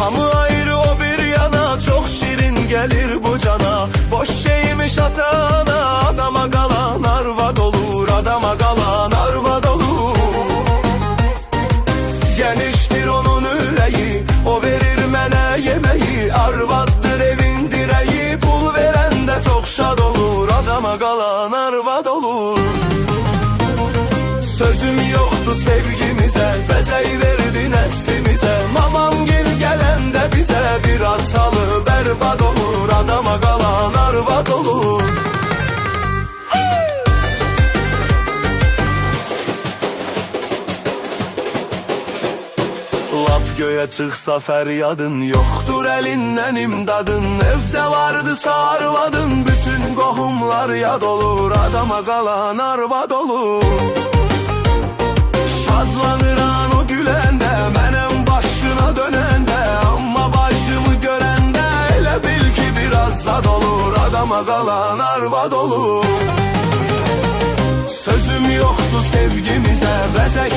Hamı ayrı o bir yana, çok şirin gelir bu cana. Boş şeymiş atana, adama kalan arvad olur, adama kalan arvad olur. Geniştir onun yüreği, o verir mene yemeği. Arvattır evin direği, pul veren de çok şad olur, adama kalan arvad olur. Sözüm yoktu sevgimize, bezeyi verdi neslimize. Mamam gel gelende bize biraz halı berbat olur, adama kalan arvad olur. Lap göğe çıksa feryadın, yoktur elinden imdadın. Evde vardı sarvadın, bütün kohumlar yad olur, adama kalan arvad olur. Şadlanıran o gülende, menem başına dönende. Ama bacımı görende, hele bil ki biraz zad olur, adama kalan arvad olur. Sözüm yoktu sevgimize, bezek